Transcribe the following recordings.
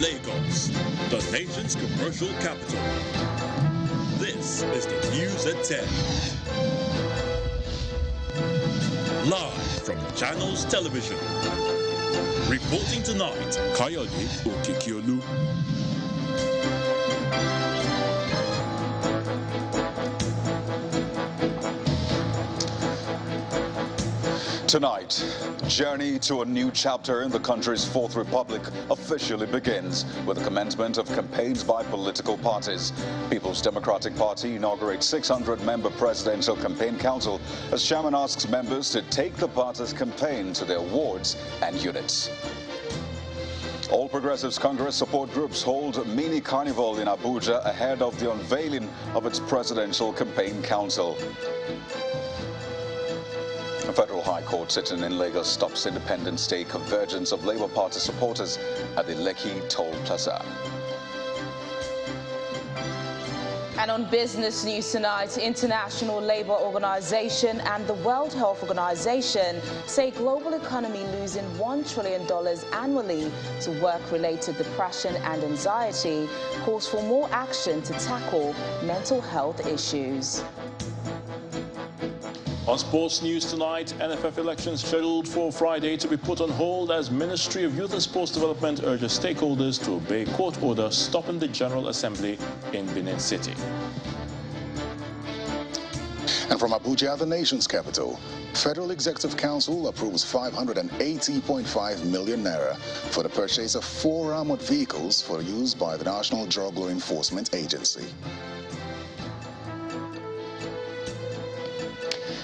Lagos, the nation's commercial capital. This is the News at 10. Live from Channels Television. Reporting tonight, Kayode Okikiolu. Tonight, journey to a new chapter in the country's Fourth Republic officially begins with the commencement of campaigns by political parties. People's Democratic Party inaugurates 600-member presidential campaign council as chairman asks members to take the party's campaign to their wards and units. All Progressives Congress support groups hold a mini carnival in Abuja ahead of the unveiling of its presidential campaign council. A federal high court sitting in Lagos stops Independence Day convergence of Labour Party supporters at the Lekki Toll Plaza. And on business news tonight, International Labour Organization and the World Health Organization say global economy losing $1 trillion annually to work-related depression and anxiety calls for more action to tackle mental health issues. On sports news tonight, NFF elections scheduled for Friday to be put on hold as Ministry of Youth and Sports Development urges stakeholders to obey court order stopping the General Assembly in Benin City. And from Abuja, the nation's capital, Federal Executive Council approves 580.5 million naira for the purchase of 4 armored vehicles for use by the National Drug Law Enforcement Agency.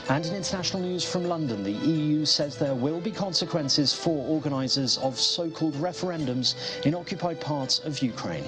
And in international news from London, the EU says there will be consequences for organisers of so-called referendums in occupied parts of Ukraine.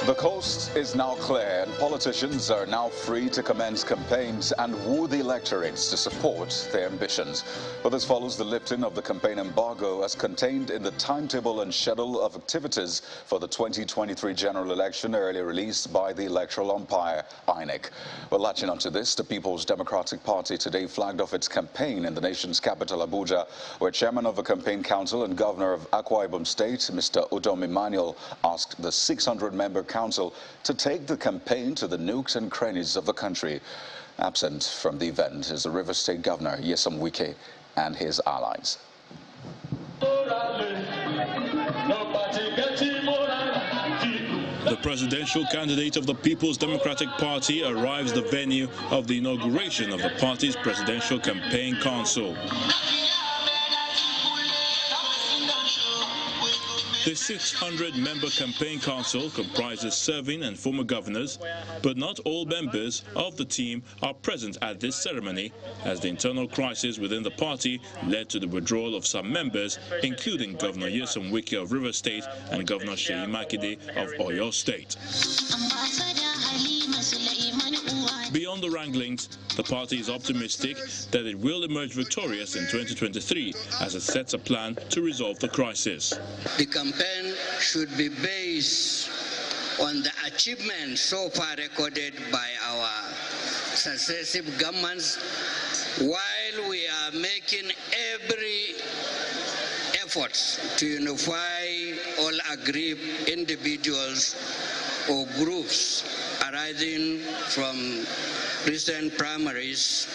The coast is now clear and politicians are now free to commence campaigns and woo the electorates to support their ambitions. But this follows the lifting of the campaign embargo as contained in the timetable and schedule of activities for the 2023 general election earlier released by the Electoral umpire, INEC. Well, latching onto this, the People's Democratic Party today flagged off its campaign in the nation's capital, Abuja, where chairman of the campaign council and governor of Akwa Ibom State, Mr. Udom Emmanuel, asked the 600-member council to take the campaign to the nooks and crannies of the country. Absent from the event is the River State Governor, Nyesom Wike, and his allies. The presidential candidate of the People's Democratic Party arrives the venue of the inauguration of the party's presidential campaign council. The 600-member campaign council comprises serving and former governors, but not all members of the team are present at this ceremony, as the internal crisis within the party led to the withdrawal of some members, including Governor Nyesom Wike of River State and Governor Seyi Makinde of Oyo State. Beyond the wranglings, the party is optimistic that it will emerge victorious in 2023 as it sets a plan to resolve the crisis. The campaign should be based on the achievements so far recorded by our successive governments, while we are making every effort to unify all aggrieved individuals or groups arising from recent primaries.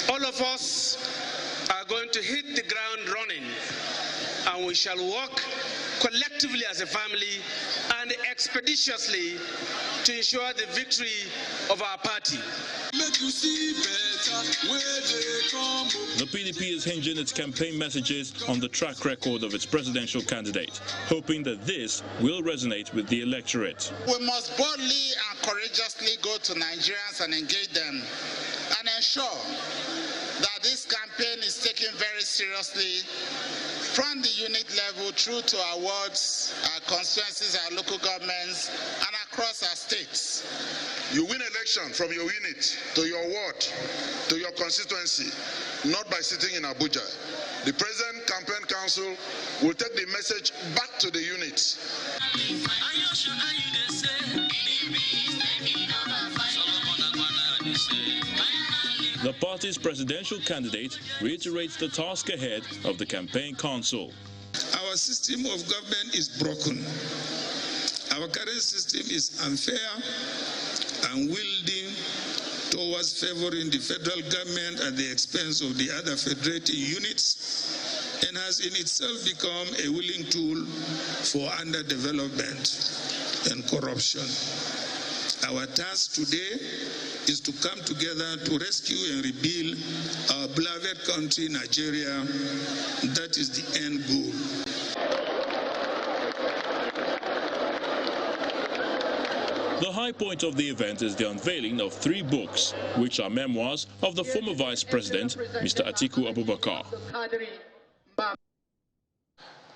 All of us are going to hit the ground running, and we shall work collectively as a family and expeditiously to ensure the victory of our party. The PDP is hinging its campaign messages on the track record of its presidential candidate, hoping that this will resonate with the electorate. We must boldly and courageously go to Nigerians and engage them and ensure that this campaign is taken very seriously from the unit level through to our wards, our constituencies, our local governments, and our across our states. You win election from your unit to your ward to your constituency, not by sitting in Abuja. The President Campaign Council will take the message back to the units. The party's presidential candidate reiterates the task ahead of the campaign council. Our system of government is broken. Our current system is unfair, unwieldy, towards favoring the federal government at the expense of the other federating units, and has in itself become a willing tool for underdevelopment and corruption. Our task today is to come together to rescue and rebuild our beloved country, Nigeria. That is the end goal. The high point of the event is the unveiling of 3 books, which are memoirs of the former Vice President, Mr. Atiku Abubakar.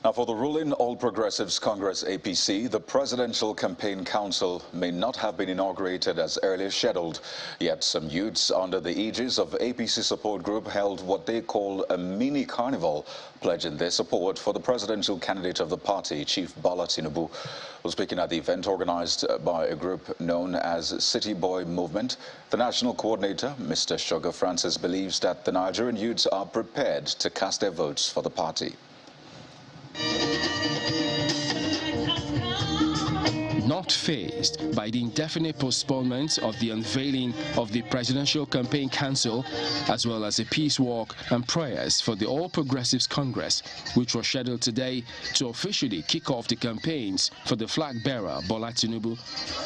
Now, for the ruling All Progressives Congress APC, the Presidential Campaign Council may not have been inaugurated as earlier scheduled. Yet some youths under the aegis of APC support group held what they call a mini carnival, pledging their support for the presidential candidate of the party, Chief Bola Tinubu. Well, speaking at the event organized by a group known as City Boy Movement, the national coordinator, Mr. Sugar Francis, believes that the Nigerian youths are prepared to cast their votes for the party. Not fazed by the indefinite postponement of the unveiling of the Presidential Campaign Council, as well as a peace walk and prayers for the All Progressives Congress, which was scheduled today to officially kick off the campaigns for the flag bearer Bola Tinubu,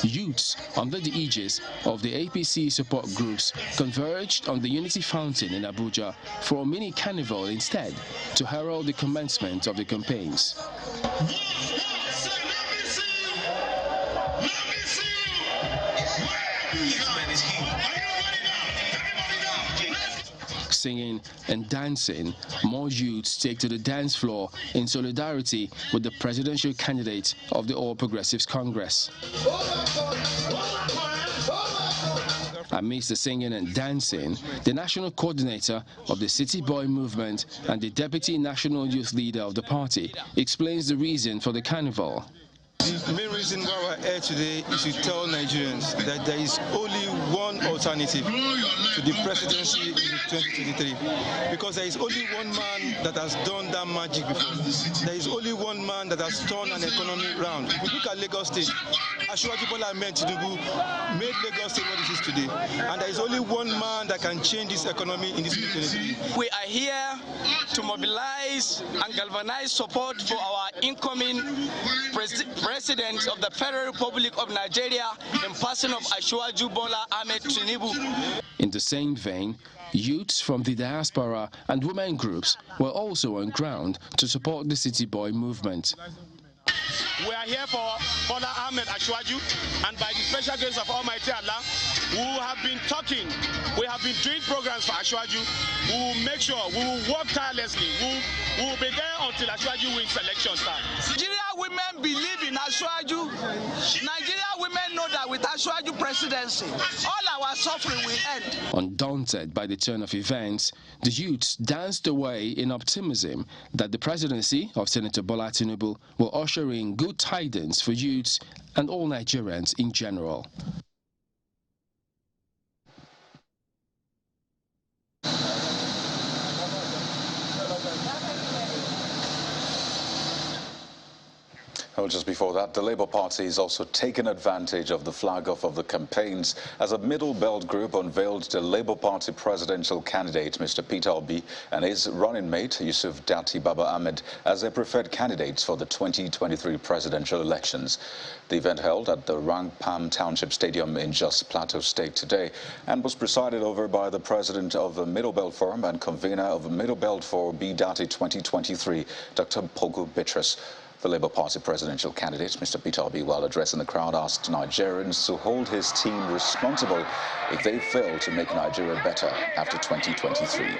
youths under the aegis of the APC support groups converged on the Unity Fountain in Abuja for a mini carnival instead to herald the commencement of the campaigns. Singing and dancing, more youths take to the dance floor in solidarity with the presidential candidate of the All Progressives Congress. Amidst the singing and dancing, the national coordinator of the City Boy Movement and the deputy national youth leader of the party explains the reason for the carnival. The main reason why we're here today is to tell Nigerians that there is only one alternative to the presidency in 2023. Because there is only one man that has done that magic before. There is only one man that has turned an economy round. If we look at Lagos State, Asiwaju Bola Ahmed Tinubu made Lagos State what it is today. And there is only one man that can change this economy in this 2023. We are here to mobilize and galvanize support for our incoming President of the Federal Republic of Nigeria in person of Asiwaju Bola Ahmed Tinubu. In the same vein, youths from the diaspora and women groups were also on ground to support the City Boy movement. We are here for Bola Ahmed Asiwaju, and by the special grace of Almighty Allah, we have been talking, we have been doing programs for Asiwaju. We will make sure, we will work tirelessly. We will be there until Asiwaju wins election time. Nigeria women believe in Asiwaju. Nigeria women know that with Asiwaju presidency, all our suffering will end. Undaunted by the turn of events, the youths danced away in optimism that the presidency of Senator Bola Tinubu will usher in good tidings for youths and all Nigerians in general. Well, just before that, the Labour Party has also taken advantage of the flag-off of the campaigns as a middle belt group unveiled the Labour Party presidential candidate, Mr. Peter Obi, and his running mate, Yusuf Datti Baba Ahmed, as their preferred candidates for the 2023 presidential elections. The event held at the Rangpam Township Stadium in Jos Plateau State today and was presided over by the president of the Middle Belt Forum and convener of Middle Belt for B Datti 2023, Dr. Pogu Bitrus. The Labour Party presidential candidate, Mr. Peter Obi, while addressing the crowd, asked Nigerians to hold his team responsible if they fail to make Nigeria better after 2023.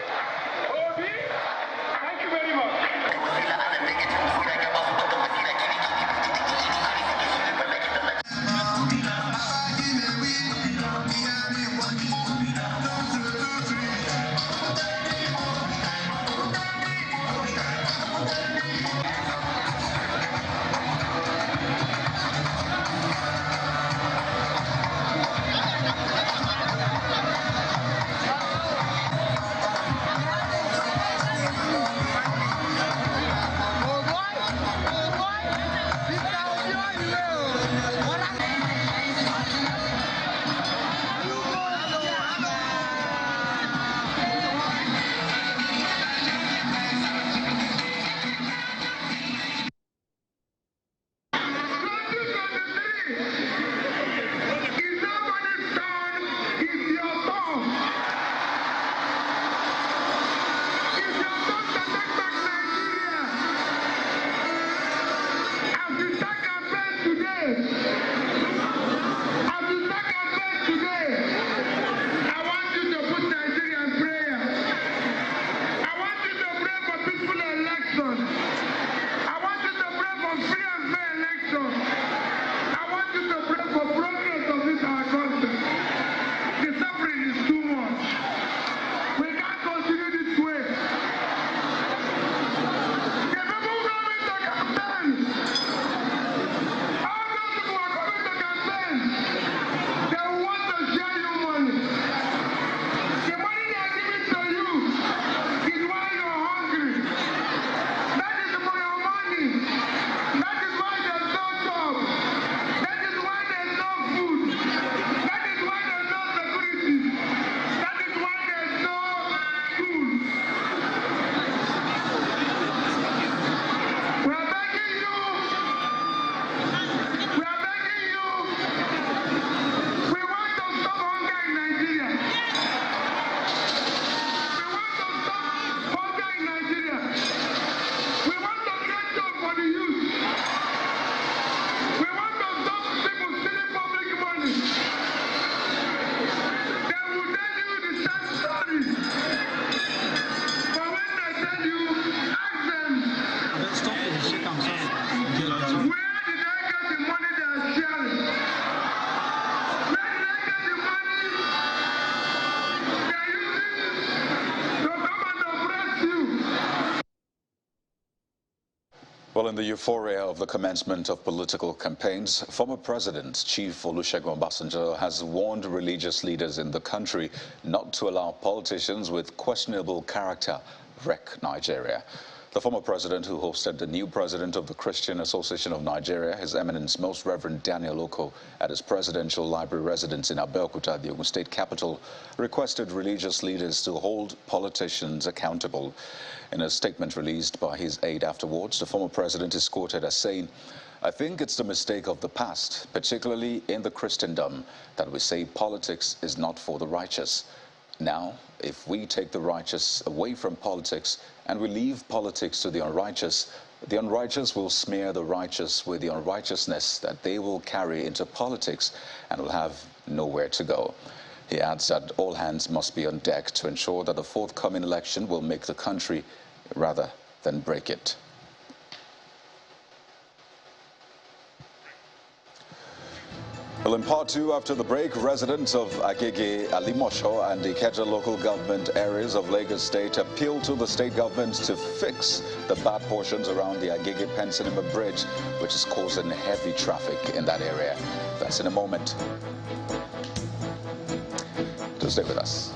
Well, in the euphoria of the commencement of political campaigns, former President Chief Olusegun Obasanjo has warned religious leaders in the country not to allow politicians with questionable character wreck Nigeria. The former president, who hosted the new president of the Christian Association of Nigeria, His Eminence Most Reverend Daniel Oko, at his presidential library residence in Abeokuta, the Ogun State capital, requested religious leaders to hold politicians accountable. In a statement released by his aide afterwards, the former president is quoted as saying, "I think it's the mistake of the past, particularly in the Christendom, that we say politics is not for the righteous. Now, if we take the righteous away from politics and we leave politics to the unrighteous will smear the righteous with the unrighteousness that they will carry into politics and will have nowhere to go." He adds that all hands must be on deck to ensure that the forthcoming election will make the country rather than break it. Well, in part two, after the break, residents of Agege, Alimosho and the Ikeja local government areas of Lagos State appeal to the state government to fix the bad portions around the Agege-Pensinima Bridge, which is causing heavy traffic in that area. That's in a moment. So stay with us.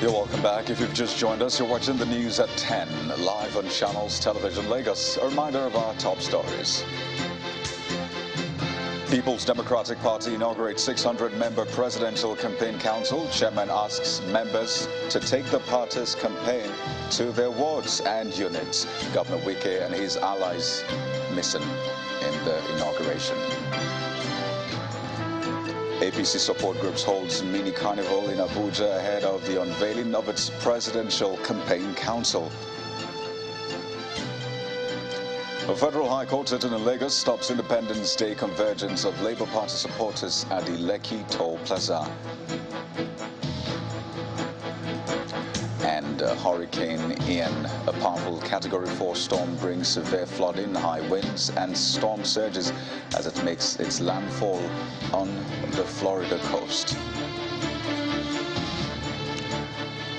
You're welcome back. If you've just joined us, you're watching the news at 10, live on Channels Television Lagos. A reminder of our top stories. People's Democratic Party inaugurates 600-member presidential campaign council. Chairman asks members to take the party's campaign to their wards and units. Governor Wike and his allies missing in the inauguration. APC support groups holds mini carnival in Abuja ahead of the unveiling of its presidential campaign council. A federal high court sitting in Lagos stops Independence Day convergence of Labour Party supporters at the Lekki Toll Plaza. And Hurricane Ian, a powerful Category 4 storm, brings severe flooding, high winds and storm surges as it makes its landfall on the Florida coast.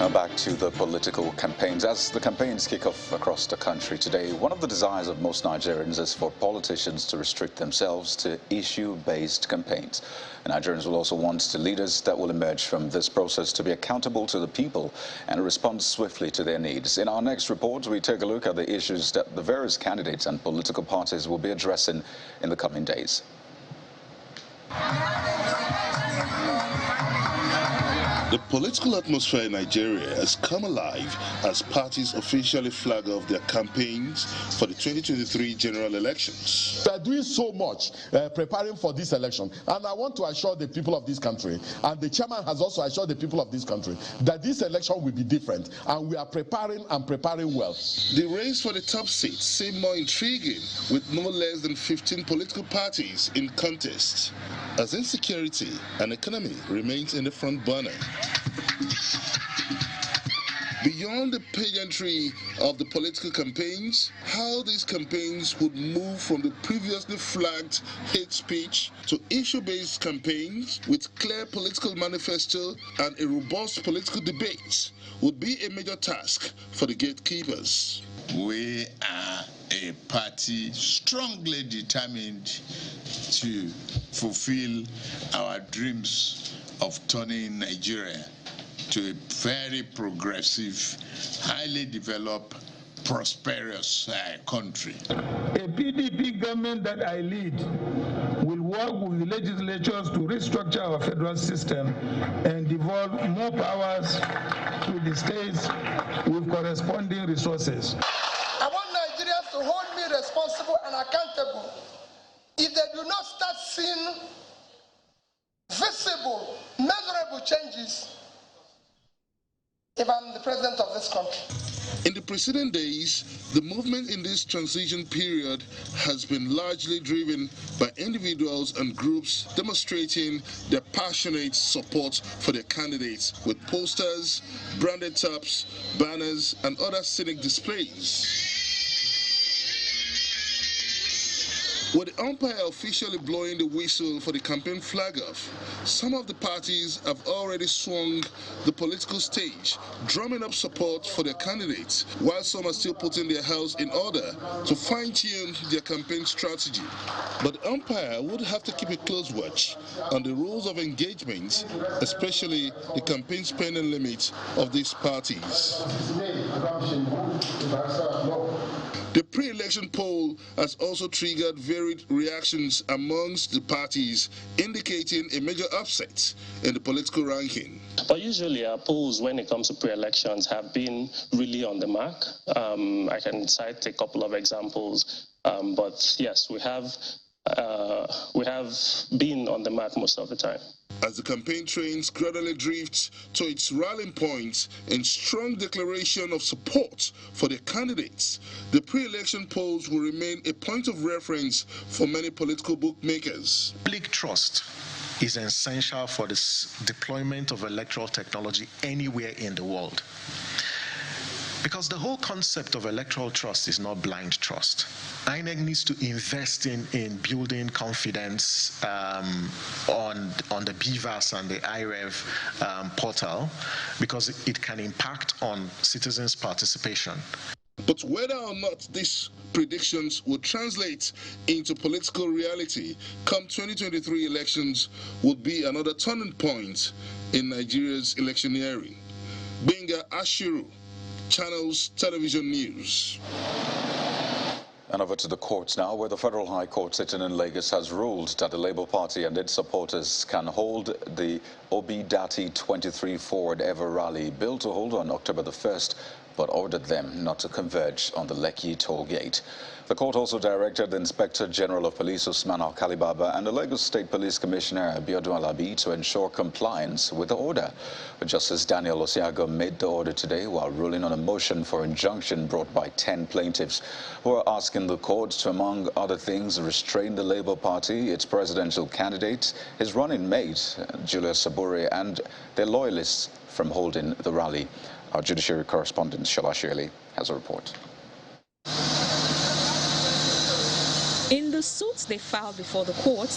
Now back to the political campaigns. As the campaigns kick off across the country today, one of the desires of most Nigerians is for politicians to restrict themselves to issue-based campaigns. And Nigerians will also want the leaders that will emerge from this process to be accountable to the people and respond swiftly to their needs. In our next report, we take a look at the issues that the various candidates and political parties will be addressing in the coming days. The political atmosphere in Nigeria has come alive as parties officially flag off their campaigns for the 2023 general elections. We are doing so much preparing for this election, and I want to assure the people of this country, and the chairman has also assured the people of this country, that this election will be different, and we are preparing and preparing well. The race for the top seat seemed more intriguing with no less than 15 political parties in contest, as insecurity and economy remains in the front burner. Beyond the pageantry of the political campaigns, how these campaigns would move from the previously flagged hate speech to issue-based campaigns with clear political manifesto and a robust political debate would be a major task for the gatekeepers. We are a party strongly determined to fulfill our dreams of turning Nigeria to a very progressive, highly developed, prosperous country. A PDP government that I lead will work with the legislatures to restructure our federal system and devolve more powers to the states with corresponding resources. I want Nigerians to hold me responsible and accountable if they do not start seeing visible, measurable changes if I'm the president of this country. In the preceding days, the movement in this transition period has been largely driven by individuals and groups demonstrating their passionate support for their candidates with posters, branded tops, banners, and other scenic displays. With the umpire officially blowing the whistle for the campaign flag-off, some of the parties have already swung the political stage, drumming up support for their candidates, while some are still putting their house in order to fine-tune their campaign strategy. But the umpire would have to keep a close watch on the rules of engagement, especially the campaign spending limit of these parties. The pre-election poll has also triggered varied reactions amongst the parties, indicating a major upset in the political ranking. But usually our polls, when it comes to pre-elections, have been really on the mark. I can cite a couple of examples, but yes, we have been on the mark most of the time. As the campaign trains gradually drift to its rallying point in strong declaration of support for the candidates, the pre-election polls will remain a point of reference for many political bookmakers. Public trust is essential for the deployment of electoral technology anywhere in the world. Because the whole concept of electoral trust is not blind trust. INEC needs to invest in building confidence on the BVAS and the IREV portal, because it can impact on citizens' participation. But whether or not these predictions will translate into political reality come 2023 elections would be another turning point in Nigeria's electioneering. Benga Ashiru, Channels Television News. And over to the courts now, where the Federal High Court sitting in Lagos has ruled that the Labour Party and its supporters can hold the Obi Dati 23 Forward Ever rally billed to hold on October the 1st, but ordered them not to converge on the Lekki toll gate. The court also directed the Inspector General of Police Usman Alkalibaba and the Lagos State Police Commissioner Abiodun Alabi to ensure compliance with the order. Justice Daniel Osiago made the order today while ruling on a motion for injunction brought by 10 plaintiffs who are asking the court to, among other things, restrain the Labour Party, its presidential candidate, his running mate, Julius Saburi, and their loyalists from holding the rally. Our judiciary correspondent, Shola Shirley, has a report. In the suits they filed before the court,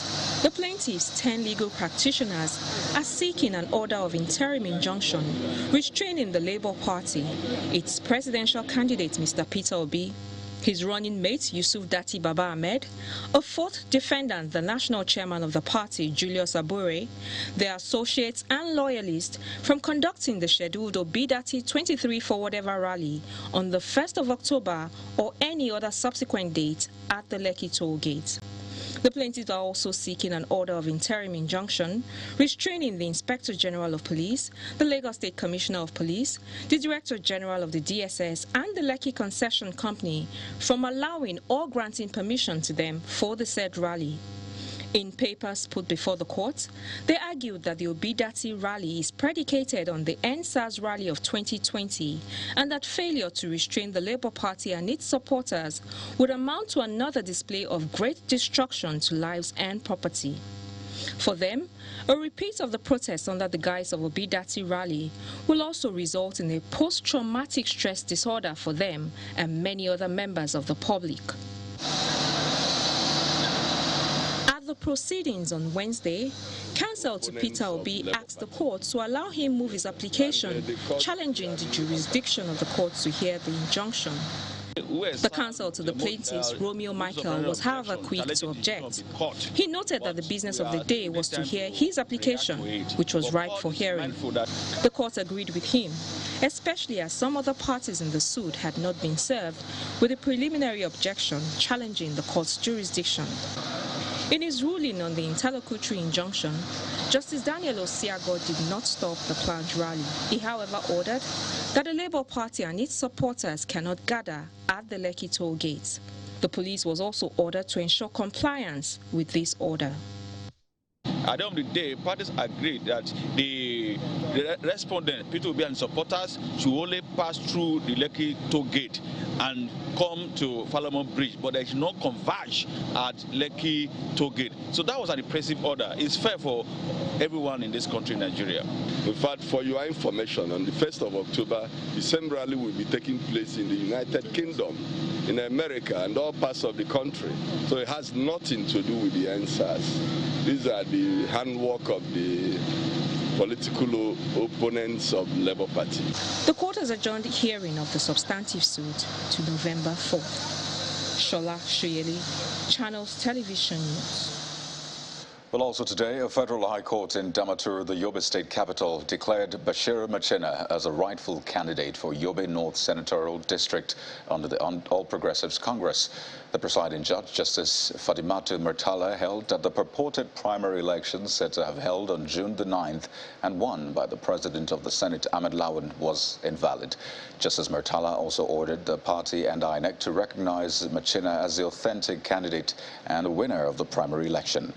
the plaintiffs, 10 legal practitioners, are seeking an order of interim injunction restraining the Labour Party, its presidential candidate, Mr. Peter Obi, his running mate, Yusuf Dati Baba Ahmed, a fourth defendant, the national chairman of the party, Julius Abure, their associates and loyalists from conducting the scheduled Obi Dati 23 Forward Ever rally on the 1st of October or any other subsequent date at the Lekki toll gate. The plaintiffs are also seeking an order of interim injunction restraining the Inspector General of Police, the Lagos State Commissioner of Police, the Director General of the DSS and the Lekki Concession Company from allowing or granting permission to them for the said rally. In papers put before the court, they argued that the Obi Dati rally is predicated on the NSAS rally of 2020 and that failure to restrain the Labour Party and its supporters would amount to another display of great destruction to lives and property. For them, a repeat of the protest under the guise of Obi Dati rally will also result in a post-traumatic stress disorder for them and many other members of the public. The proceedings on Wednesday, counsel to Peter Obi asked the court to allow him move his application challenging the jurisdiction of the court to hear the injunction. The counsel to the plaintiffs, Romeo Michael, was however quick to object. He noted that the business of the day was to hear his application, which was ripe for hearing. The court agreed with him, especially as some other parties in the suit had not been served with a preliminary objection challenging the court's jurisdiction. In his ruling on the interlocutory injunction, Justice Daniel Osiago did not stop the planned rally. He, however, ordered that the Labour Party and its supporters cannot gather at the Lekki toll gate. The police was also ordered to ensure compliance with this order. At the end of the day, parties agreed that the respondents, P2B and supporters, should only pass through the Lekki toll gate and come to Falamo Bridge, but they should not converge at Lekki toll gate. So that was an impressive order. It's fair for everyone in this country, Nigeria. In fact, for your information, on the 1st of October, the same rally will be taking place in the United Kingdom, in America, and all parts of the country. So it has nothing to do with the NSAS. These are the handwork of the political opponents of the Labour Party. The court has adjourned the hearing of the substantive suit to November 4th. Shola Shoyeli, Channels Television News. Well, also today, a federal high court in Damaturu, the Yobe state capital, declared Bashir Machina as a rightful candidate for Yobe North senatorial district under the All Progressives Congress. The presiding judge, Justice Fatimatu Murtala, held that the purported primary elections set to have held on June the 9th and won by the president of the Senate, Ahmed Lawan, was invalid. Justice Murtala also ordered the party and INEC to recognize Machina as the authentic candidate and winner of the primary election.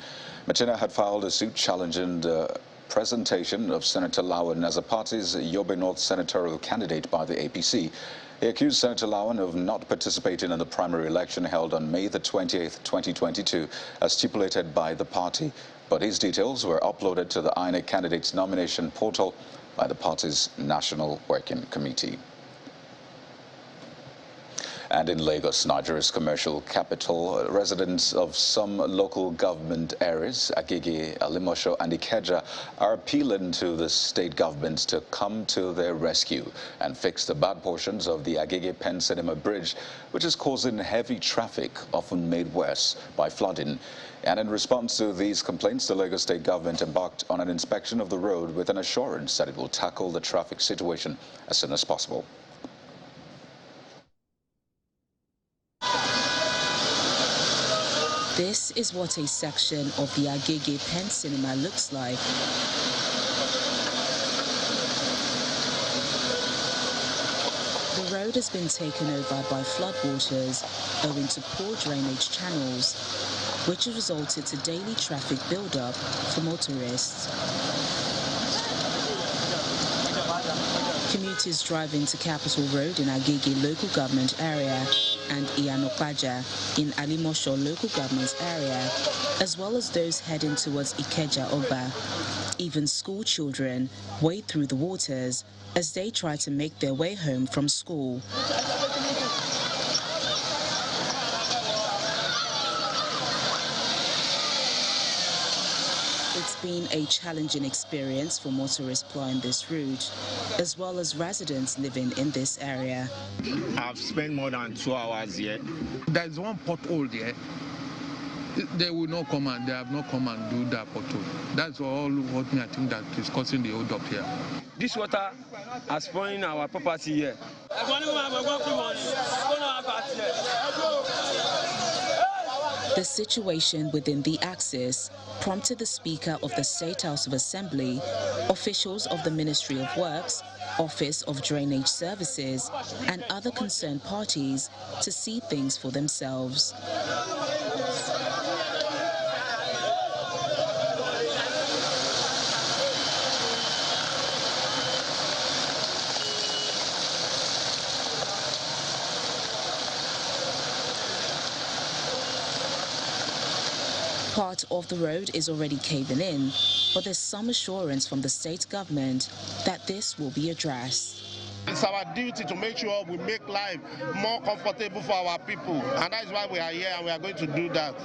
Machina had filed a suit challenging the presentation of Senator Lawan as a party's Yobe North senatorial candidate by the APC. He accused Senator Lawan of not participating in the primary election held on May the 28th, 2022, as stipulated by the party. But his details were uploaded to the INEC candidates nomination portal by the party's National Working Committee. And in Lagos, Nigeria's commercial capital, residents of some local government areas, Agege, Alimosho and Ikeja, are appealing to the state government to come to their rescue and fix the bad portions of the Agege Pen Cinema Bridge, which is causing heavy traffic, often made worse by flooding. And in response to these complaints, the Lagos state government embarked on an inspection of the road with an assurance that it will tackle the traffic situation as soon as possible. This is what a section of the Agege Pen Cinema looks like. The road has been taken over by floodwaters owing to poor drainage channels, which has resulted to daily traffic build-up for motorists. Commuters driving to Capitol Road in Agege local government area and Iyanokpaja in Alimosho local government area, as well as those heading towards Ikeja Oba. Even school children wade through the waters as they try to make their way home from school. It's been a challenging experience for motorists plying this route, as well as residents living in this area. I've spent more than 2 hours here. There's one pothole there. They will not come and they have not come and do that pothole. That's all what I think that is causing the hold up here. This water has spoiled our property here. The situation within the axis prompted the Speaker of the State House of Assembly, officials of the Ministry of Works, Office of Drainage Services, and other concerned parties to see things for themselves. Part of the road is already caving in, but there's some assurance from the state government that this will be addressed. It's our duty to make sure we make life more comfortable for our people, and that is why we are here and we are going to do that.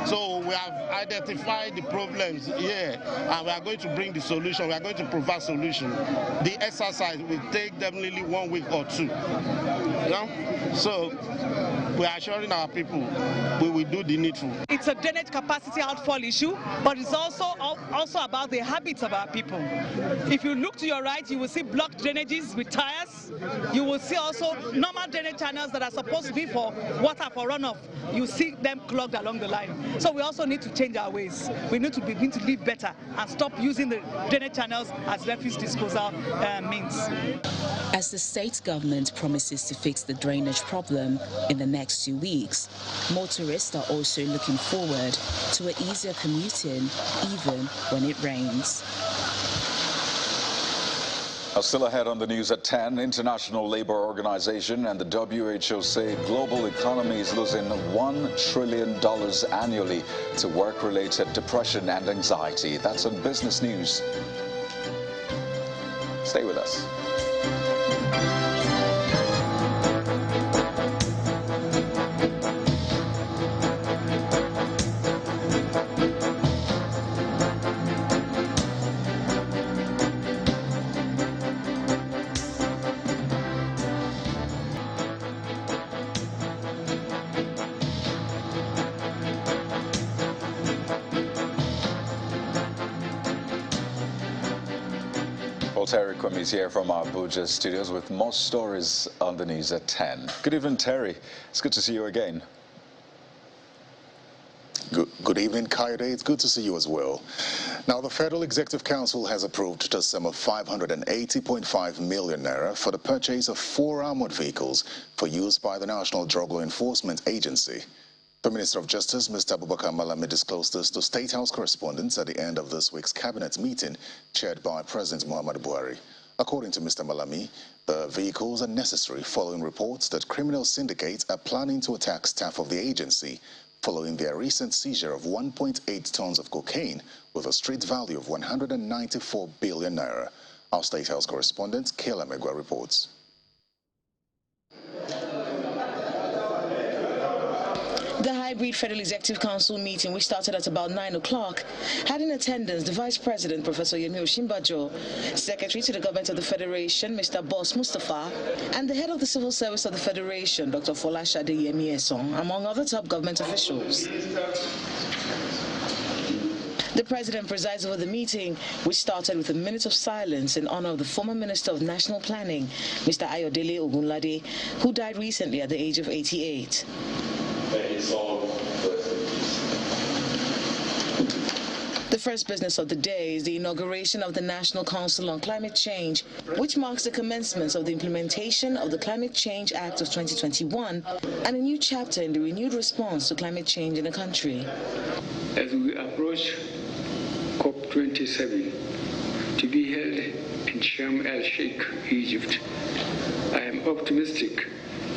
So we have identified the problems here and we are going to bring the solution. We are going to provide solution. The exercise will take definitely 1 week or 2. You know? So we are assuring our people we will do the needful. It's a drainage capacity outfall issue, but it's also about the habits of our people. If you look to your right, you will see blocked drainages with tires. flyers. You will see also normal drainage channels that are supposed to be for water for runoff. You see them clogged along the line. So we also need to change our ways. We need to begin to live better and stop using the drainage channels as refuse disposal means. As the state government promises to fix the drainage problem in the next 2 weeks, motorists are also looking forward to an easier commuting even when it rains. Still ahead on the news at 10, International Labour Organization and the WHO say global economy is losing $1 trillion annually to work-related depression and anxiety. That's on Business News. Stay with us. Terry Kwame is here from our Abuja studios with more stories on the news at 10. Good evening, Terry. It's good to see you again. Good evening, Kayode. It's good to see you as well. Now, the Federal Executive Council has approved a sum of 580.5 million naira for the purchase of 4 armored vehicles for use by the National Drug Law Enforcement Agency. The Minister of Justice, Mr. Abubakar Malami, disclosed this to State House correspondents at the end of this week's cabinet meeting chaired by President Muhammadu Buhari. According to Mr. Malami, the vehicles are necessary following reports that criminal syndicates are planning to attack staff of the agency following their recent seizure of 1.8 tons of cocaine with a street value of 194 billion naira. Our State House correspondent, Kayla Megwa, reports. The hybrid Federal Executive Council meeting, which started at about 9 o'clock, had in attendance the Vice President, Professor Yemi Osinbajo, Secretary to the Government of the Federation, Mr. Boss Mustafa, and the Head of the Civil Service of the Federation, Dr. Folashade Yemi Eson, among other top government officials. The President presides over the meeting, which started with a minute of silence in honor of the former Minister of National Planning, Mr. Ayodele Ogunlade, who died recently at the age of 88. The first business of the day is the inauguration of the National Council on Climate Change, which marks the commencement of the implementation of the Climate Change Act of 2021 and a new chapter in the renewed response to climate change in the country. As we approach COP27 to be held in Sharm el-Sheikh, Egypt, I am optimistic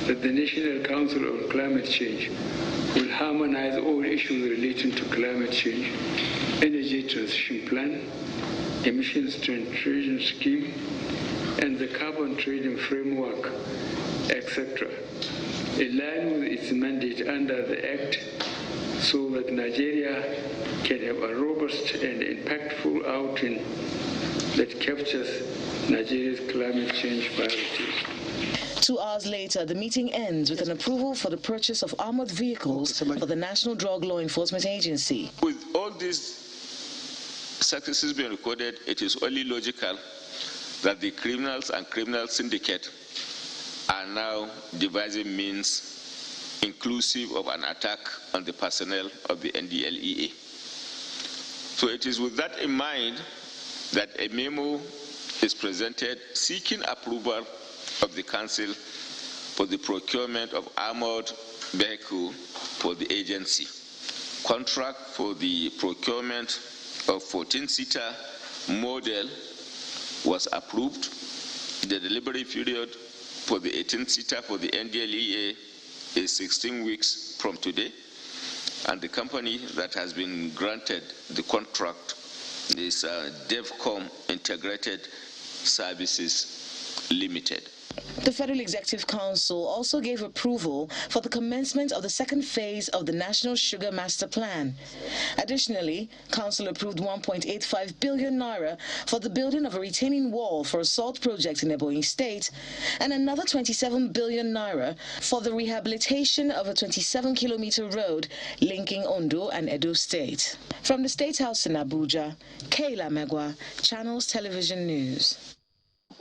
that the National Council on Climate Change will harmonize all issues relating to climate change, energy transition plan, emissions transition scheme, and the carbon trading framework, etc., in line with its mandate under the Act, so that Nigeria can have a robust and impactful outing that captures Nigeria's climate change priorities. 2 hours later, the meeting ends with an approval for the purchase of armored vehicles for the National Drug Law Enforcement Agency. With all these successes being recorded, it is only logical that the criminals and criminal syndicate are now devising means inclusive of an attack on the personnel of the NDLEA. So it is with that in mind that a memo is presented seeking approval of the Council for the procurement of armored vehicle for the agency. Contract for the procurement of 14-seater model was approved. The delivery period for the 18-seater for the NDLEA is 16 weeks from today, and the company that has been granted the contract is DevCom Integrated Services Limited. The Federal Executive Council also gave approval for the commencement of the second phase of the National Sugar Master Plan. Additionally, Council approved 1.85 billion naira for the building of a retaining wall for a salt project in Ebonyi State and another 27 billion naira for the rehabilitation of a 27-kilometer road linking Ondo and Edo State. From the State House in Abuja, Kayla Megwa, Channels Television News.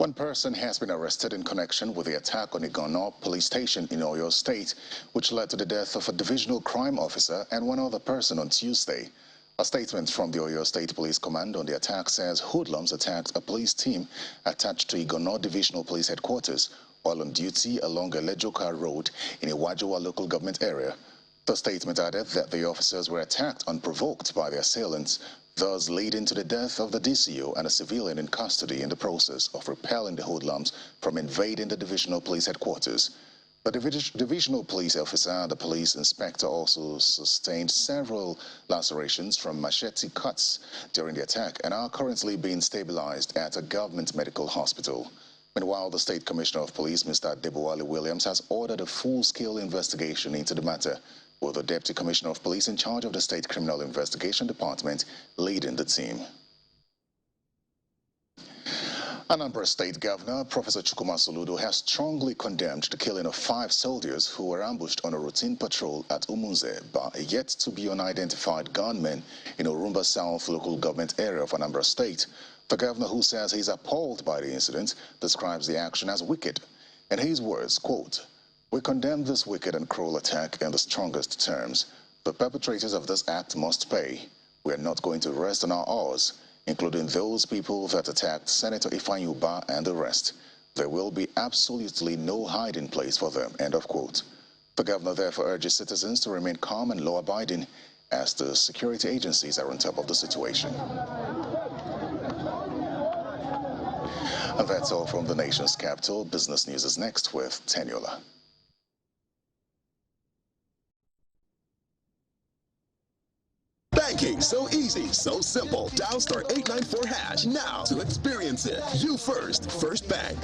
One person has been arrested in connection with the attack on Igono police station in Oyo State, which led to the death of a divisional crime officer and one other person on Tuesday. A statement from the Oyo State Police Command on the attack says hoodlums attacked a police team attached to Igono Divisional Police Headquarters while on duty along Elejoka Road in Iwajowa local government area. The statement added that the officers were attacked unprovoked by the assailants, thus leading to the death of the DCO and a civilian in custody in the process of repelling the hoodlums from invading the Divisional Police Headquarters. The divisional police officer and the police inspector also sustained several lacerations from machete cuts during the attack and are currently being stabilized at a government medical hospital. Meanwhile, the State Commissioner of Police, Mr. Debowale Williams, has ordered a full-scale investigation into the matter, with the Deputy Commissioner of Police in charge of the State Criminal Investigation Department leading the team. Anambra State Governor Professor Chukwuma Soludo has strongly condemned the killing of 5 soldiers who were ambushed on a routine patrol at Umunze by a yet-to-be-unidentified gunmen in Orumba South local government area of Anambra State. The governor, who says he's appalled by the incident, describes the action as wicked. In his words, quote, "We condemn this wicked and cruel attack in the strongest terms. The perpetrators of this act must pay. We are not going to rest on our oars, including those people that attacked Senator Ifeanyi Ubah and the rest. There will be absolutely no hiding place for them," end of quote. The governor therefore urges citizens to remain calm and law-abiding as the security agencies are on top of the situation. And that's all from the nation's capital. Business News is next with Teniola. Banking so easy, so simple. Dial star 894 hash now to experience it. You first, First Bank.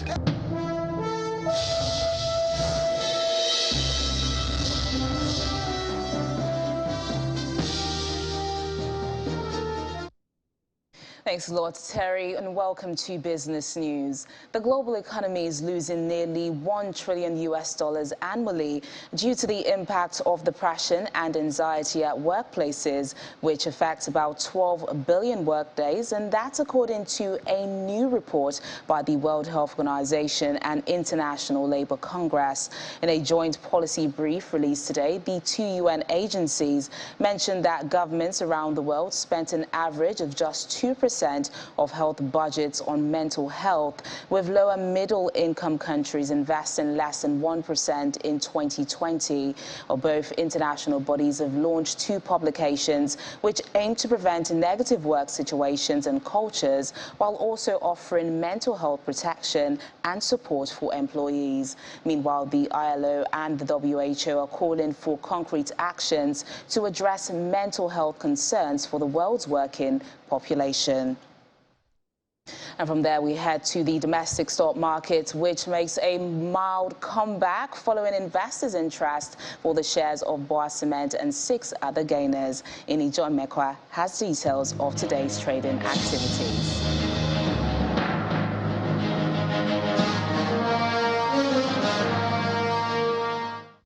Thanks a lot, Terry, and welcome to Business News. The global economy is losing nearly $1 trillion annually due to the impact of depression and anxiety at workplaces, which affects about 12 billion workdays, and that's according to a new report by the World Health Organization and International Labour Congress. In a joint policy brief released today, the 2 UN agencies mentioned that governments around the world spent an average of just 2% of health budgets on mental health, with lower middle-income countries investing less than 1% in 2020. Both international bodies have launched 2 publications which aim to prevent negative work situations and cultures, while also offering mental health protection and support for employees. Meanwhile, the ILO and the WHO are calling for concrete actions to address mental health concerns for the world's working population. And from there, we head to the domestic stock market, which makes a mild comeback following investors' interest for the shares of Boa Cement and 6 other gainers. Ini John Mekwa has details of today's trading activities.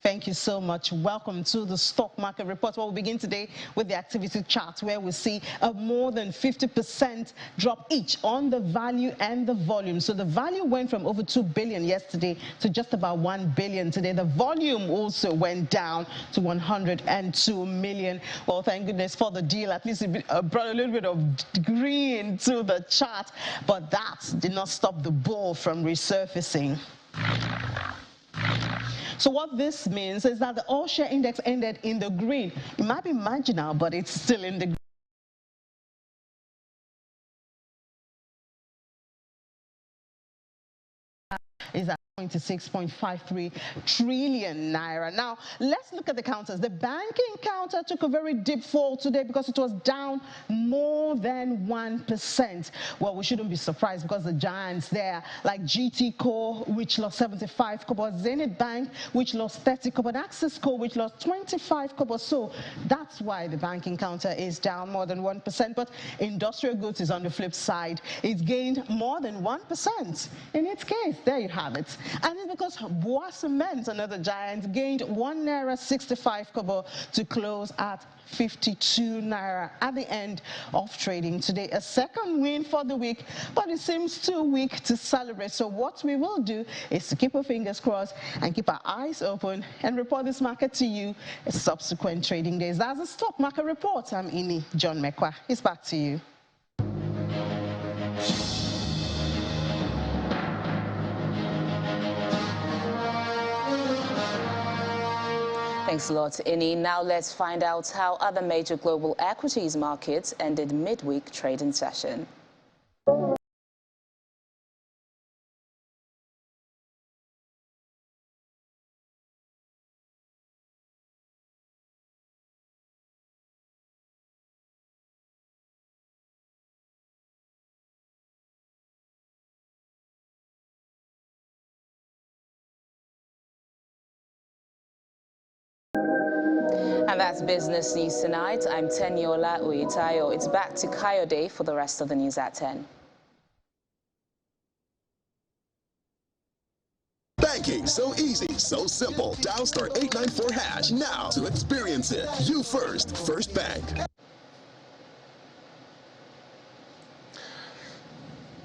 Thank you so much. Welcome to the Stock Market Report. Well, we'll begin today with the activity chart, where we see a more than 50% drop each on the value and the volume. So the value went from over 2 billion yesterday to just about 1 billion today. The volume also went down to 102 million. Well, thank goodness for the deal. At least it brought a little bit of green to the chart, but that did not stop the bull from resurfacing. So what this means is that the all-share index ended in the green. It might be marginal, but it's still in the green. Is at 26.53 trillion naira. Now, let's look at the counters. The banking counter took a very deep fall today because it was down more than 1%. Well, we shouldn't be surprised because the giants there, like GT Co, which lost 75 kobo, Zenith Bank, which lost 30 kobo, and Access Co, which lost 25 kobo. So that's why the banking counter is down more than 1%. But industrial goods is on the flip side. It's gained more than 1%. In its case, there you have it. And it's because Boa Cement, another giant, gained 1 naira 65 kobo to close at 52 naira at the end of trading today. A second win for the week, but it seems too weak to celebrate. So what we will do is to keep our fingers crossed and keep our eyes open and report this market to you in subsequent trading days. That's a stock market report. I'm Ini John Mekwa. It's back to you. Thanks a lot, Inni. Now let's find out how other major global equities markets ended midweek trading session. And that's Business News Tonight. I'm Teniola Uitayo. It's back to Kayode for the rest of the news at 10. Banking so easy, so simple. Dial *894# now to experience it. You first, First Bank.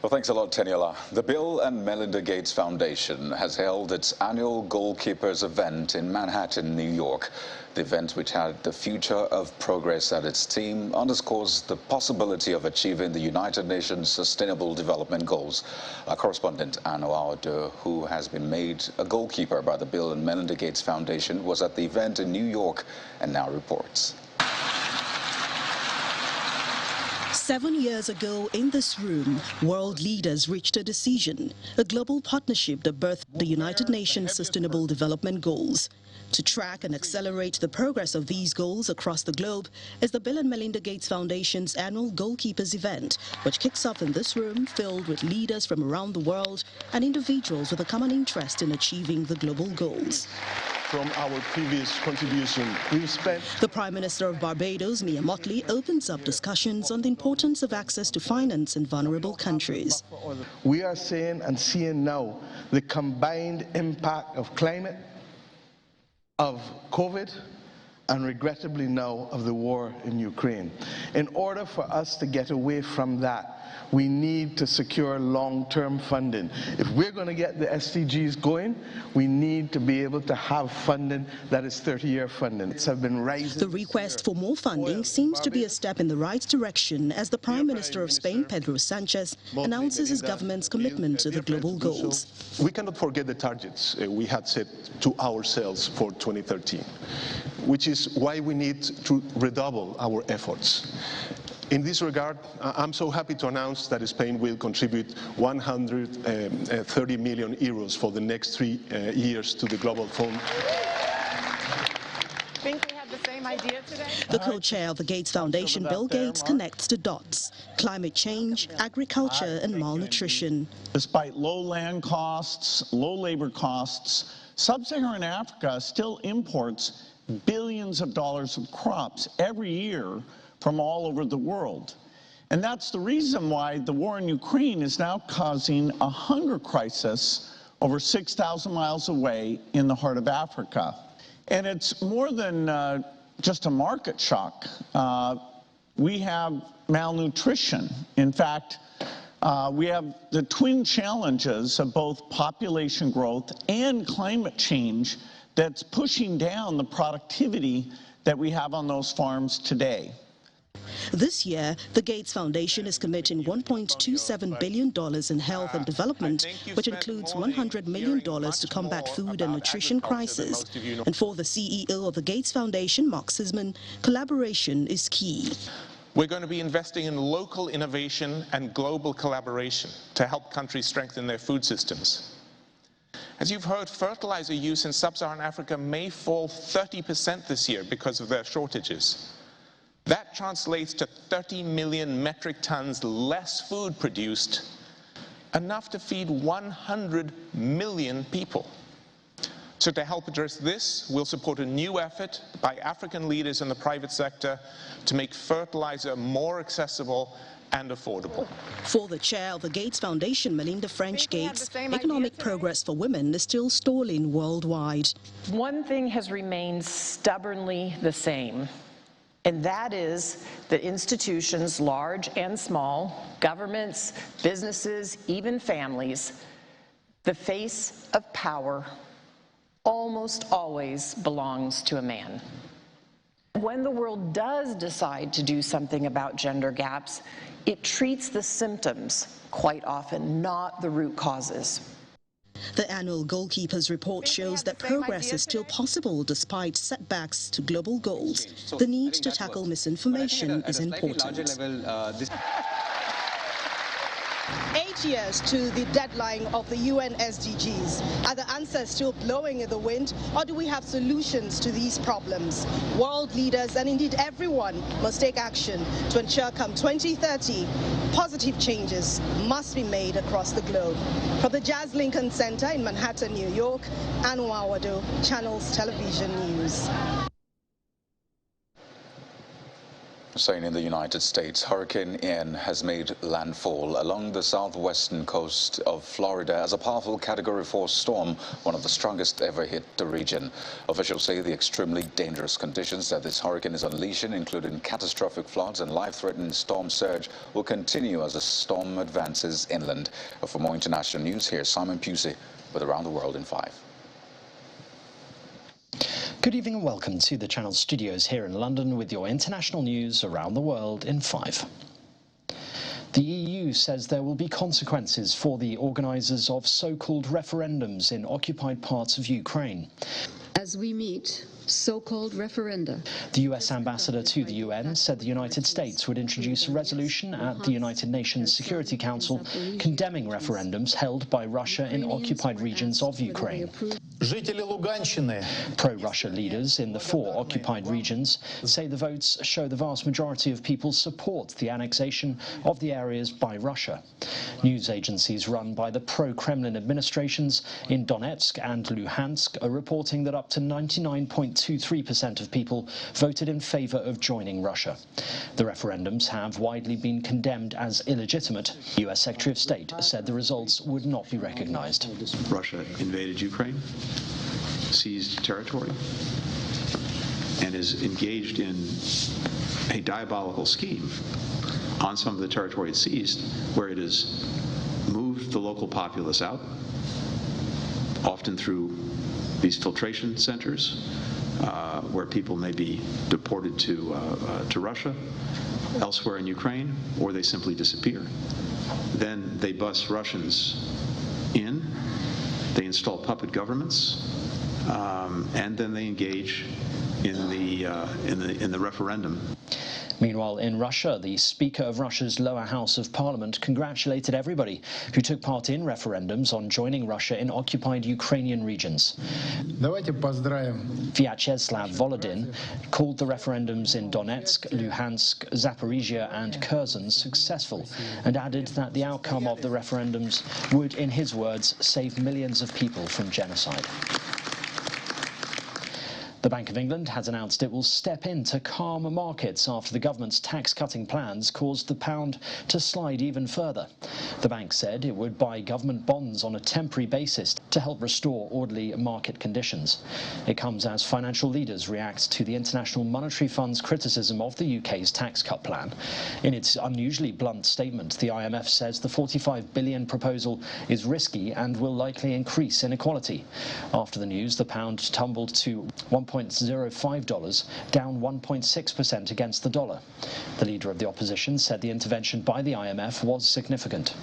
Well, thanks a lot, Teniola. The Bill and Melinda Gates Foundation has held its annual Goalkeepers event in Manhattan, New York. The event, which had the Future of Progress at its theme, underscores the possibility of achieving the United Nations Sustainable Development Goals. Our correspondent, Anno Aude, who has been made a goalkeeper by the Bill and Melinda Gates Foundation, was at the event in New York and now reports. 7 years ago in this room, world leaders reached a decision, a global partnership that birthed the United Nations Sustainable Development Goals. To track and accelerate the progress of these goals across the globe is the Bill and Melinda Gates Foundation's annual Goalkeepers event, which kicks off in this room filled with leaders from around the world and individuals with a common interest in achieving the global goals. From our previous contribution, we've spent... The Prime Minister of Barbados, Mia Mottley, opens up discussions on the importance of access to finance in vulnerable countries. We are saying and seeing now the combined impact of climate, of COVID, and regrettably now of the war in Ukraine. In order for us to get away from that, we need to secure long-term funding. If we're going to get the SDGs going, we need to be able to have funding that is 30-year funding. It's have been rising. The request for more funding seems to be a step in the right direction as the Prime Minister of Spain, Pedro Sanchez, announces his government's commitment to the global goals. We cannot forget the targets we had set to ourselves for 2013, which is why we need to redouble our efforts. In this regard, I'm so happy to announce that Spain will contribute 130 million euros for the next 3 years to the Global Fund. Think we have the same idea today? The co-chair of the Gates Foundation, Bill Gates, connects the dots: climate change, agriculture, and malnutrition. Despite low land costs, low labor costs, sub-Saharan Africa still imports billions of dollars of crops every year from all over the world. And that's the reason why the war in Ukraine is now causing a hunger crisis over 6,000 miles away in the heart of Africa. And it's more than just a market shock. We have malnutrition. In fact, we have the twin challenges of both population growth and climate change that's pushing down the productivity that we have on those farms today. This year, the Gates Foundation is committing $1.27 billion in health and development, which includes $100 million to combat food and nutrition crisis. And for the CEO of the Gates Foundation, Mark Sisman, collaboration is key. We're going to be investing in local innovation and global collaboration to help countries strengthen their food systems. As you've heard, fertilizer use in sub-Saharan Africa may fall 30% this year because of their shortages. That translates to 30 million metric tons less food produced, enough to feed 100 million people. So to help address this, we'll support a new effort by African leaders in the private sector to make fertilizer more accessible and affordable. For the chair of the Gates Foundation, Melinda French Gates, economic progress for women is still stalling worldwide. One thing has remained stubbornly the same, and that is that institutions, large and small, governments, businesses, even families, the face of power almost always belongs to a man. When the world does decide to do something about gender gaps, it treats the symptoms quite often, not the root causes. The annual Goalkeepers report shows that progress is still possible despite setbacks to global goals. The need to tackle misinformation is important. 8 years to the deadline of the UN SDGs. Are the answers still blowing in the wind, or do we have solutions to these problems? World leaders and indeed everyone must take action to ensure come 2030, positive changes must be made across the globe. From the Jazz Lincoln Center in Manhattan, New York, Anwar Wado, Channels Television News. Saying in the United States, Hurricane Ian has made landfall along the southwestern coast of Florida as a powerful Category 4 storm, one of the strongest ever hit the region. Officials say the extremely dangerous conditions that this hurricane is unleashing, including catastrophic floods and life-threatening storm surge, will continue as the storm advances inland. For more international news, here's Simon Pusey with Around the World in 5. Good evening and welcome to the Channel studios here in London with your international news around the world in 5. The EU says there will be consequences for the organisers of so-called referendums in occupied parts of Ukraine. As we meet so-called referenda. The US ambassador to the UN said the United States would introduce a resolution at the United Nations Security Council condemning referendums held by Russia in occupied regions of Ukraine. Pro-Russia leaders in the 4 occupied regions say the votes show the vast majority of people support the annexation of the areas by Russia. News agencies run by the pro-Kremlin administrations in Donetsk and Luhansk are reporting that up to 99.23% of people voted in favor of joining Russia. The referendums have widely been condemned as illegitimate. US Secretary of State said the results would not be recognized. Russia invaded Ukraine, seized territory, and is engaged in a diabolical scheme on some of the territory it seized, where it has moved the local populace out, often through these filtration centers, where people may be deported to Russia, elsewhere in Ukraine, or they simply disappear. Then they bus Russians in, they install puppet governments, and then they engage in the referendum. Meanwhile, in Russia, the Speaker of Russia's lower house of parliament congratulated everybody who took part in referendums on joining Russia in occupied Ukrainian regions. Vyacheslav Volodin called the referendums in Donetsk, Luhansk, Zaporizhia and Kherson successful and added that the outcome of the referendums would, in his words, save millions of people from genocide. The Bank of England has announced it will step in to calm markets after the government's tax-cutting plans caused the pound to slide even further. The bank said it would buy government bonds on a temporary basis to help restore orderly market conditions. It comes as financial leaders react to the International Monetary Fund's criticism of the UK's tax cut plan. In its unusually blunt statement, the IMF says the £45 billion proposal is risky and will likely increase inequality. After the news, the pound tumbled to $1.05, down 1.6% against the dollar. The leader of the opposition said the intervention by the IMF was significant.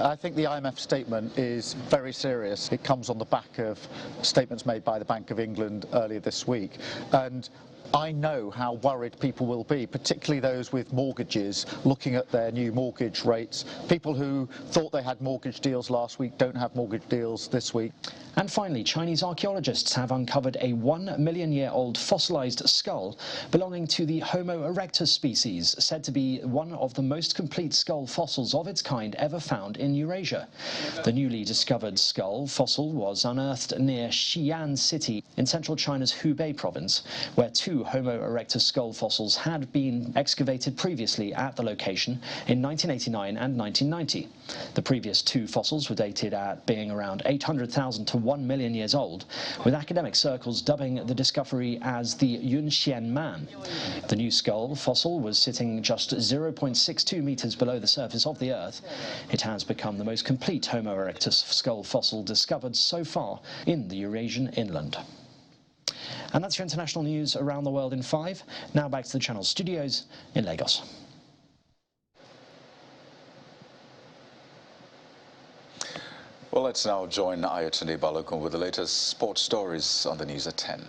I think the IMF statement is very serious. It comes on the back of statements made by the Bank of England earlier this week. And I know how worried people will be, particularly those with mortgages, looking at their new mortgage rates. People who thought they had mortgage deals last week don't have mortgage deals this week. And finally, Chinese archaeologists have uncovered a 1-million-year-old fossilized skull belonging to the Homo erectus species, said to be one of the most complete skull fossils of its kind ever found in Eurasia. The newly discovered skull fossil was unearthed near Xi'an City in central China's Hubei province, where 2 2 Homo erectus skull fossils had been excavated previously at the location in 1989 and 1990. The previous 2 fossils were dated at being around 800,000 to 1 million years old, with academic circles dubbing the discovery as the Yunxian Man. The new skull fossil was sitting just 0.62 meters below the surface of the Earth. It has become the most complete Homo erectus skull fossil discovered so far in the Eurasian inland. And that's your international news around the world in 5. Now back to the Channel studios in Lagos. Well, let's now join Ayotunde Balogun with the latest sports stories on the news at 10.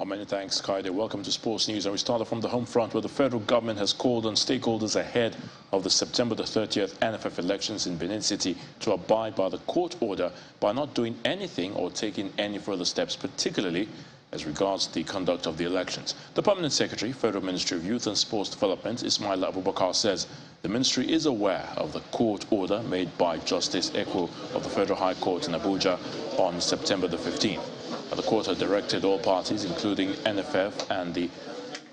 Many thanks, Kaide. Welcome to Sports News. And we started from the home front, where the federal government has called on stakeholders ahead of the September the 30th NFF elections in Benin City to abide by the court order by not doing anything or taking any further steps, particularly as regards the conduct of the elections. The Permanent Secretary, Federal Ministry of Youth and Sports Development, Ismaila Abubakar, says the ministry is aware of the court order made by Justice Ekwo of the Federal High Court in Abuja on September the 15th. The court had directed all parties, including NFF and the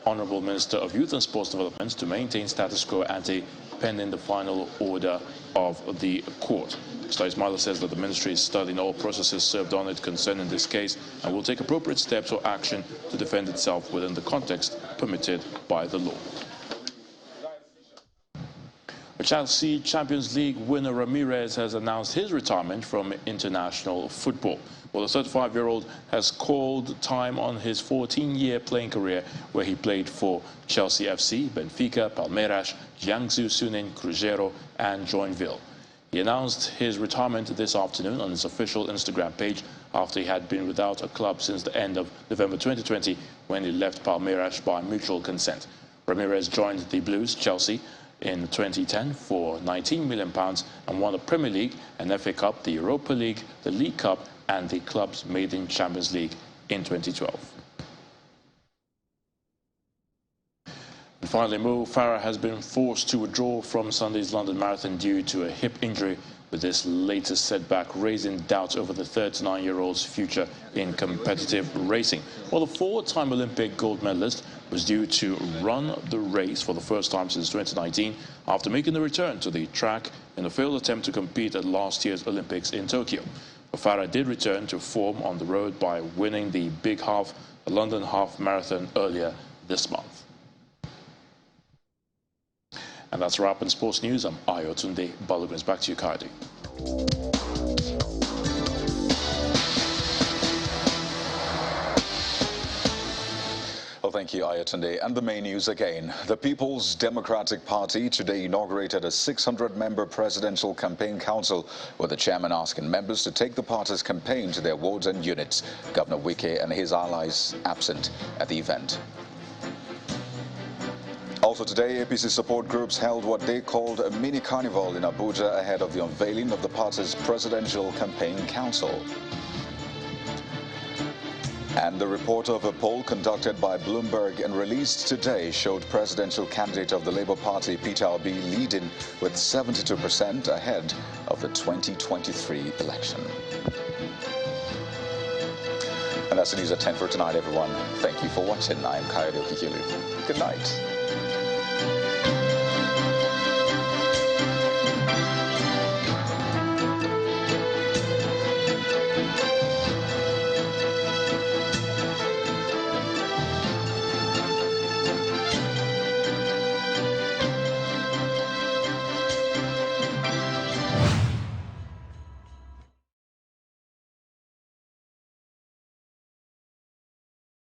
Honorable Minister of Youth and Sports Development, to maintain status quo ante pending the final order of the court. Mr. Ismaila says that the ministry is studying all processes served on it concerning this case and will take appropriate steps or action to defend itself within the context permitted by the law. Chelsea Champions League winner Ramirez has announced his retirement from international football. Well, the 35-year-old has called time on his 14-year playing career, where he played for Chelsea FC, Benfica, Palmeiras, Jiangsu Suning, Cruzeiro and Joinville. He announced his retirement this afternoon on his official Instagram page after he had been without a club since the end of November 2020, when he left Palmeiras by mutual consent. Ramirez joined the Blues, Chelsea, in 2010 for £19 million and won the Premier League, an FA Cup, the Europa League, the League Cup and the club's maiden Champions League in 2012. And finally, Mo Farah has been forced to withdraw from Sunday's London Marathon due to a hip injury, with this latest setback raising doubts over the 39-year-old's future in competitive racing. Well, the 4-time Olympic gold medalist was due to run the race for the first time since 2019 after making a return to the track in a failed attempt to compete at last year's Olympics in Tokyo. Farah did return to form on the road by winning the Big Half, a London Half Marathon, earlier this month. And that's a wrap in Sports News. I'm Ayotunde Balogun. Back to you, Kaidi. Well, thank you, Ayotunde. And the main news again. The People's Democratic Party today inaugurated a 600-member presidential campaign council, with the chairman asking members to take the party's campaign to their wards and units. Governor Wike and his allies absent at the event. Also today, APC support groups held what they called a mini carnival in Abuja ahead of the unveiling of the party's presidential campaign council. And the report of a poll conducted by Bloomberg and released today showed presidential candidate of the Labour Party, Peter Obi, leading with 72% ahead of the 2023 election. And that's the news at 10 for tonight, everyone. Thank you for watching. I'm Coyote Okikilu. Good night.